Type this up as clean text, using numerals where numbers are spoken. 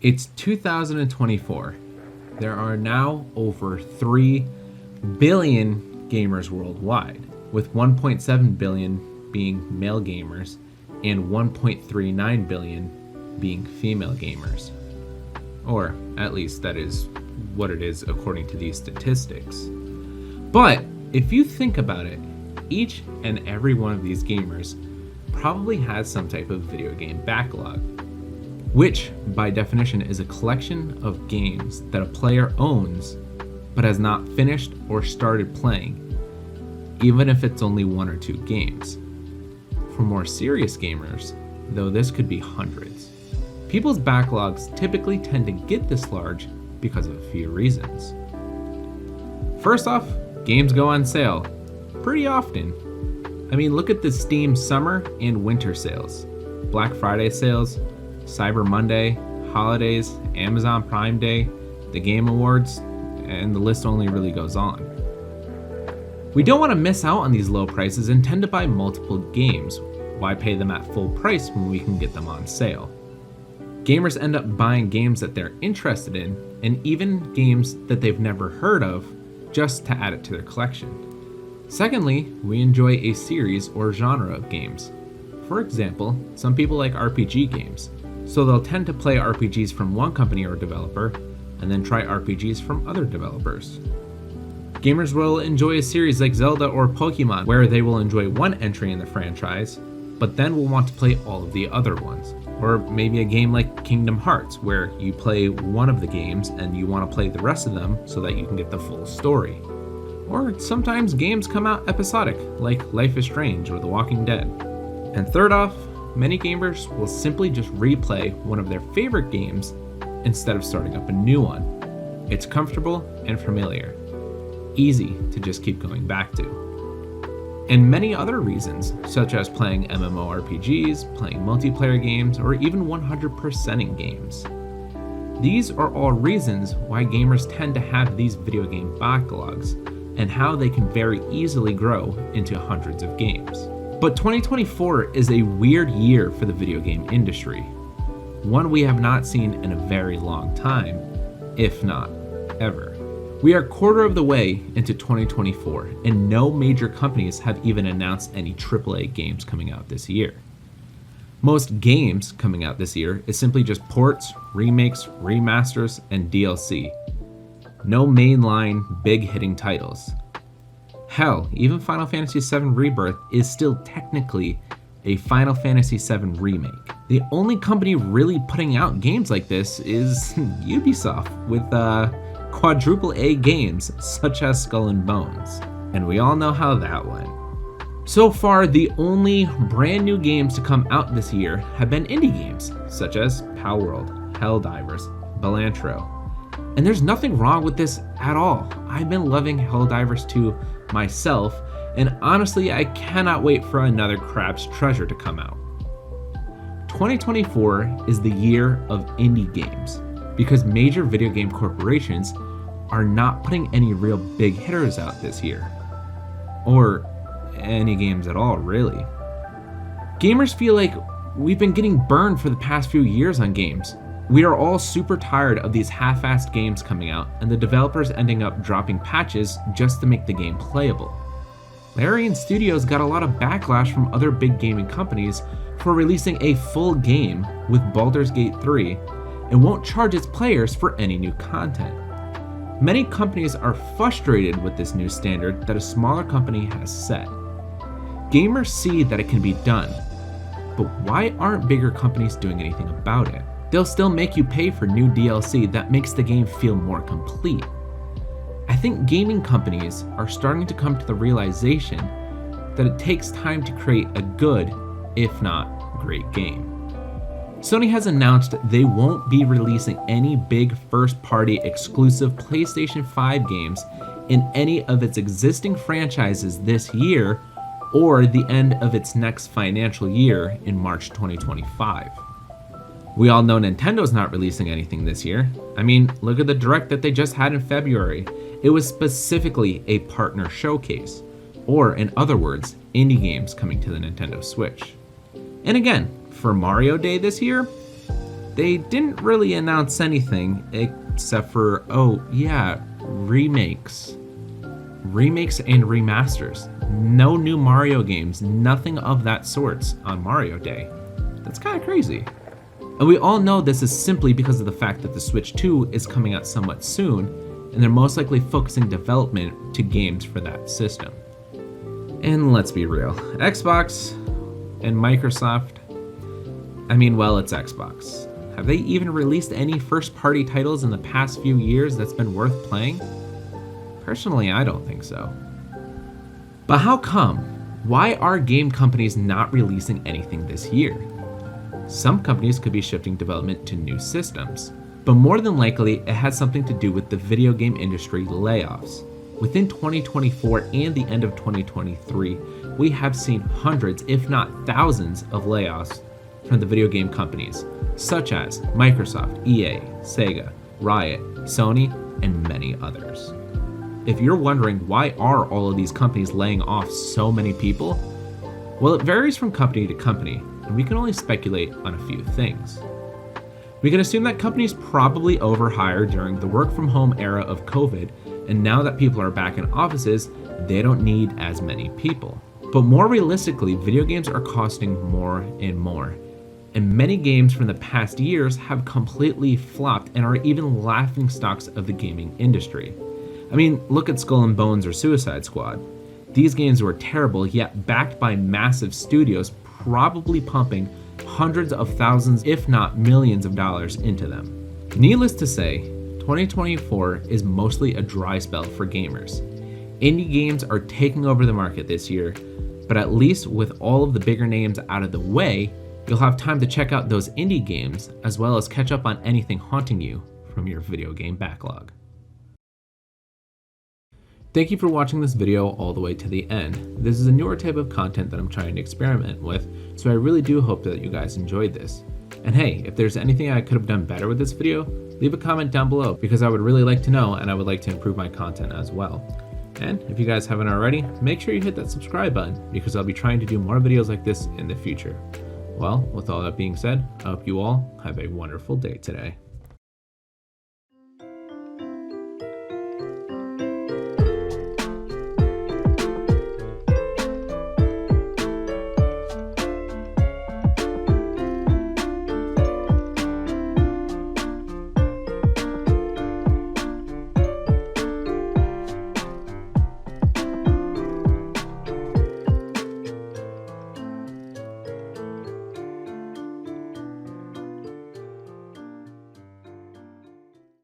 It's 2024. There are now over 3 billion gamers worldwide, with 1.7 billion being male gamers and 1.39 billion being female gamers. Or at least that is what it is according to these statistics. But if you think about it, each and every one of these gamers probably has some type of video game backlog, which by definition is a collection of games that a player owns but has not finished or started playing, even if it's only 1 or 2 games. For more serious gamers, though, this could be hundreds. People's backlogs typically tend to get this large because of a few reasons. First off, games go on sale pretty often. I mean, look at the Steam summer and winter sales, Black Friday sales, Cyber Monday, holidays, Amazon Prime Day, the Game Awards, and the list only really goes on. We don't want to miss out on these low prices and tend to buy multiple games. Why pay them at full price when we can get them on sale? Gamers end up buying games that they're interested in, and even games that they've never heard of, just to add it to their collection. Secondly, we enjoy a series or genre of games. For example, some people like RPG games, so they'll tend to play RPGs from one company or developer, and then try RPGs from other developers. Gamers will enjoy a series like Zelda or Pokemon, where they will enjoy one entry in the franchise, but then will want to play all of the other ones. Or maybe a game like Kingdom Hearts, where you play one of the games and you want to play the rest of them so that you can get the full story. Or sometimes games come out episodic, like Life is Strange or The Walking Dead. And third off, many gamers will simply just replay one of their favorite games instead of starting up a new one. It's comfortable and familiar, easy to just keep going back to. And many other reasons, such as playing MMORPGs, playing multiplayer games, or even 100%ing games. These are all reasons why gamers tend to have these video game backlogs, and how they can very easily grow into hundreds of games. But 2024 is a weird year for the video game industry, one we have not seen in a very long time, if not ever. We are a quarter of the way into 2024, and no major companies have even announced any AAA games coming out this year. Most games coming out this year is simply just ports, remakes, remasters, and DLC. No mainline, big hitting titles. Hell, even Final Fantasy VII Rebirth is still technically a Final Fantasy VII remake. The only company really putting out games like this is Ubisoft, with quadruple A games such as Skull and Bones. And we all know how that went. So far, the only brand new games to come out this year have been indie games, such as Palworld, Helldivers, Belantro. And there's nothing wrong with this at all. I've been loving Helldivers 2 myself, and honestly, I cannot wait for another Crab's Treasure to come out. 2024 is the year of indie games, because major video game corporations are not putting any real big hitters out this year. Or any games at all, really. Gamers feel like we've been getting burned for the past few years on games. We are all super tired of these half-assed games coming out and the developers ending up dropping patches just to make the game playable. Larian Studios got a lot of backlash from other big gaming companies for releasing a full game with Baldur's Gate 3 and won't charge its players for any new content. Many companies are frustrated with this new standard that a smaller company has set. Gamers see that it can be done, but why aren't bigger companies doing anything about it? They'll still make you pay for new DLC that makes the game feel more complete. I think gaming companies are starting to come to the realization that it takes time to create a good, if not great game. Sony has announced they won't be releasing any big first-party exclusive PlayStation 5 games in any of its existing franchises this year or the end of its next financial year in March 2025. We all know Nintendo's not releasing anything this year. I mean, look at the Direct that they just had in February. It was specifically a partner showcase, or in other words, indie games coming to the Nintendo Switch. And again, for Mario Day this year, they didn't really announce anything except for, oh yeah, remakes. Remakes and remasters. No new Mario games, nothing of that sorts on Mario Day. That's kind of crazy. And we all know this is simply because of the fact that the Switch 2 is coming out somewhat soon, and they're most likely focusing development to games for that system. And let's be real, Xbox and Microsoft, well, it's Xbox. Have they even released any first-party titles in the past few years that's been worth playing? Personally, I don't think so. But how come? Why are game companies not releasing anything this year? Some companies could be shifting development to new systems, but more than likely it has something to do with the video game industry layoffs. Within 2024 and the end of 2023, we have seen hundreds, if not thousands, of layoffs from the video game companies, such as Microsoft, EA, Sega, Riot, Sony, and many others. If you're wondering why are all of these companies laying off so many people, well, it varies from company to company, and we can only speculate on a few things. We can assume that companies probably overhired during the work from home era of COVID, and now that people are back in offices, they don't need as many people. But more realistically, video games are costing more and more, and many games from the past years have completely flopped and are even laughingstocks of the gaming industry. Look at Skull and Bones or Suicide Squad. These games were terrible, yet backed by massive studios probably pumping hundreds of thousands, if not millions of dollars into them. Needless to say, 2024 is mostly a dry spell for gamers. Indie games are taking over the market this year, but at least with all of the bigger names out of the way, you'll have time to check out those indie games as well as catch up on anything haunting you from your video game backlog. Thank you for watching this video all the way to the end. This is a newer type of content that I'm trying to experiment with, so I really do hope that you guys enjoyed this. And hey, if there's anything I could have done better with this video, leave a comment down below because I would really like to know and I would like to improve my content as well. And if you guys haven't already, make sure you hit that subscribe button because I'll be trying to do more videos like this in the future. Well, with all that being said, I hope you all have a wonderful day today.